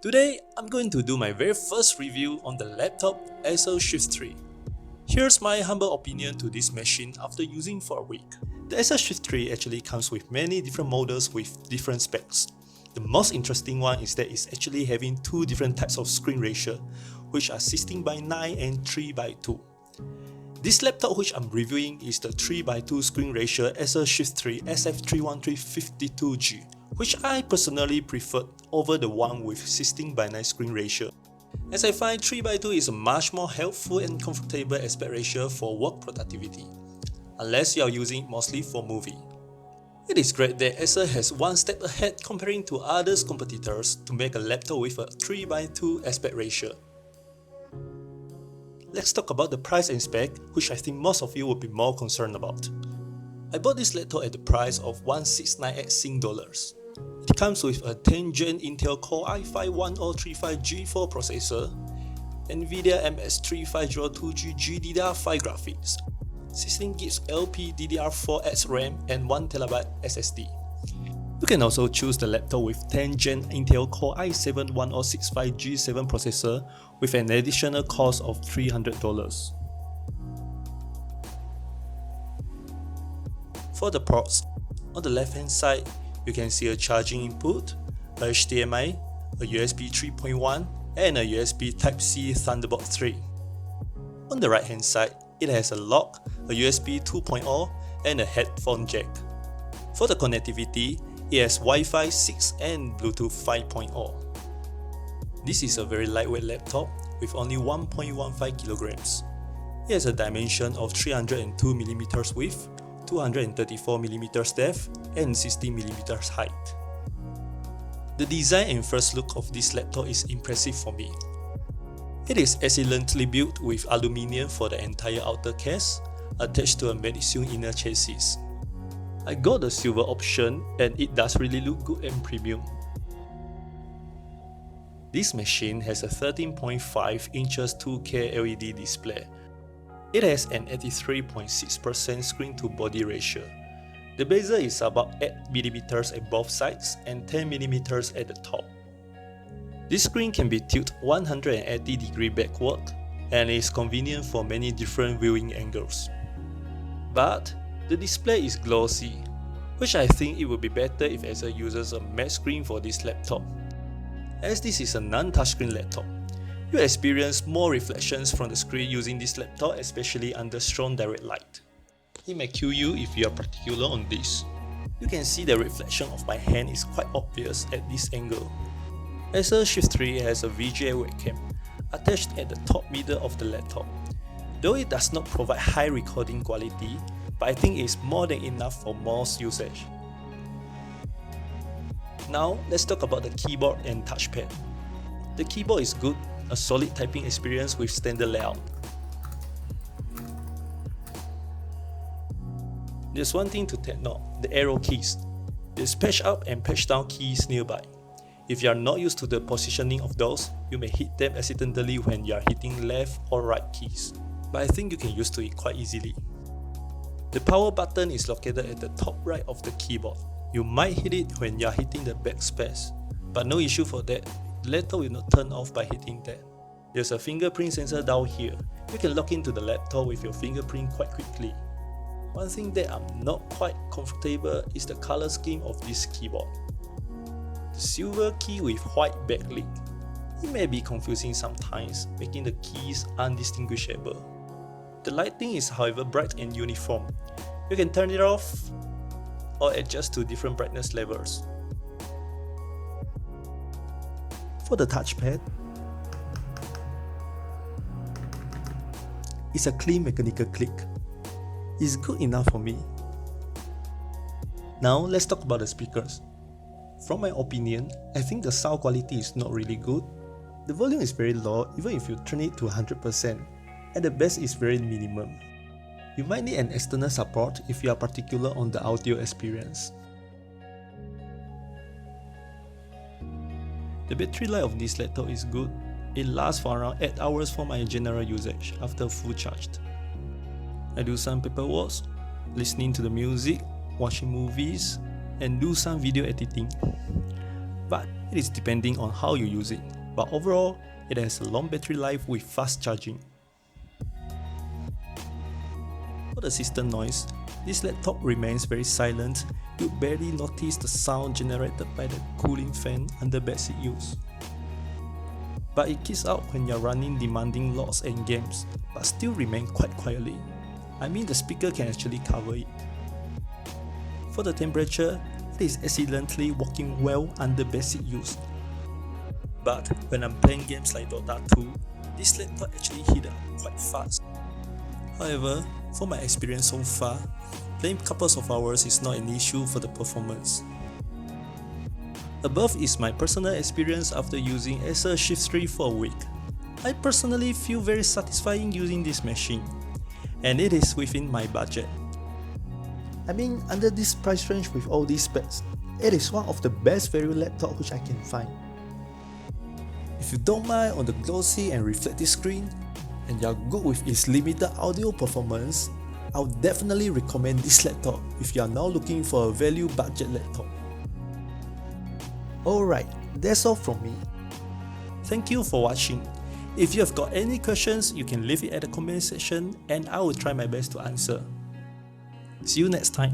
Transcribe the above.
Today, I'm going to do my very first review on the laptop Acer Swift 3. Here's my humble opinion to this machine after using for a week. The Acer Swift 3 actually comes with many different models with different specs. The most interesting one is that it's actually having two different types of screen ratio, which are 16:9 and 3:2. This laptop which I'm reviewing is the 3:2 screen ratio Acer Swift 3 SF31352G, which I personally preferred over the one with 16:9 screen ratio, as I find 3:2 is a much more helpful and comfortable aspect ratio for work productivity, unless you are using it mostly for movie. It is great that Acer has one step ahead comparing to others competitors to make a laptop with a 3:2 aspect ratio. Let's talk about the price and spec, which I think most of you would be more concerned about. I bought this laptop at the price of 1,698 Sing dollars. It comes with a 10th Gen Intel Core i5-1035 G4 processor, NVIDIA MS3502G GDDR5 graphics, 16GB LPDDR4X RAM and 1TB SSD. You can also choose the laptop with 10th Gen Intel Core i7-1065 G7 processor with an additional cost of $300. For the ports, on the left hand side, you can see a charging input, a HDMI, a USB 3.1 and a USB Type-C Thunderbolt 3. On the right hand side, it has a lock, a USB 2.0 and a headphone jack. For the connectivity, it has Wi-Fi 6 and Bluetooth 5.0. This is a very lightweight laptop with only 1.15 kilograms. It has a dimension of 302mm width, 234mm depth and 60mm height. The design and first look of this laptop is impressive for me. It is excellently built with aluminium for the entire outer case, attached to a Medisun inner chassis. I got the silver option and it does really look good and premium. This machine has a 13.5 inches 2K LED display. It has an 83.6% screen to body ratio. The bezel is about 8mm at both sides and 10mm at the top. This screen can be tilted 180 degrees backward and is convenient for many different viewing angles. But the display is glossy, which I think it would be better if Acer uses a matte screen for this laptop. As this is a non-touchscreen laptop, you experience more reflections from the screen using this laptop, especially under strong direct light. It may kill you if you are particular on this. You can see the reflection of my hand is quite obvious at this angle. Acer Swift 3 has a VGA webcam attached at the top middle of the laptop. Though it does not provide high recording quality, but I think it is more than enough for most usage. Now let's talk about the keyboard and touchpad. The keyboard is good, a solid typing experience with standard layout. There's one thing to take note, the arrow keys. There's patch up and patch down keys nearby. If you are not used to the positioning of those, you may hit them accidentally when you are hitting left or right keys, but I think you can use to it quite easily. The power button is located at the top right of the keyboard. You might hit it when you are hitting the backspace, but no issue for that. The laptop will not turn off by hitting that. There's a fingerprint sensor down here. You can log into the laptop with your fingerprint quite quickly. One thing that I'm not quite comfortable is the color scheme of this keyboard. The silver key with white backlit. It may be confusing sometimes, making the keys undistinguishable. The lighting is however bright and uniform. You can turn it off or adjust to different brightness levels. For the touchpad, it's a clean mechanical click. It's good enough for me. Now let's talk about the speakers. From my opinion, I think the sound quality is not really good. The volume is very low even if you turn it to 100%, and the bass is very minimum. You might need an external support if you are particular on the audio experience. The battery life of this laptop is good. It lasts for around 8 hours for my general usage after full charged. I do some paperwork, listening to the music, watching movies, and do some video editing. But It is depending on how you use it, but overall, it has a long battery life with fast charging. For the system noise, this laptop remains very silent. You barely notice the sound generated by the cooling fan under backseat use. But it kicks out when you're running demanding loads and games, but still remain quite quietly. I mean, the speaker can actually cover it. For the temperature, it is excellently working well under backseat use. But when I'm playing games like Dota 2, this laptop actually heats up quite fast. However, for my experience so far, playing couples of hours is not an issue for the performance. Above is my personal experience after using Acer Swift 3 for a week. I personally feel very satisfying using this machine, and it is within my budget. I mean, under this price range with all these specs, it is one of the best value laptops which I can find. If you don't mind on the glossy and reflective screen, and you're good with its limited audio performance, I would definitely recommend this laptop if you are now looking for a value budget laptop. Alright, that's all from me. Thank you for watching. If you have got any questions, you can leave it at the comment section and I will try my best to answer. See you next time.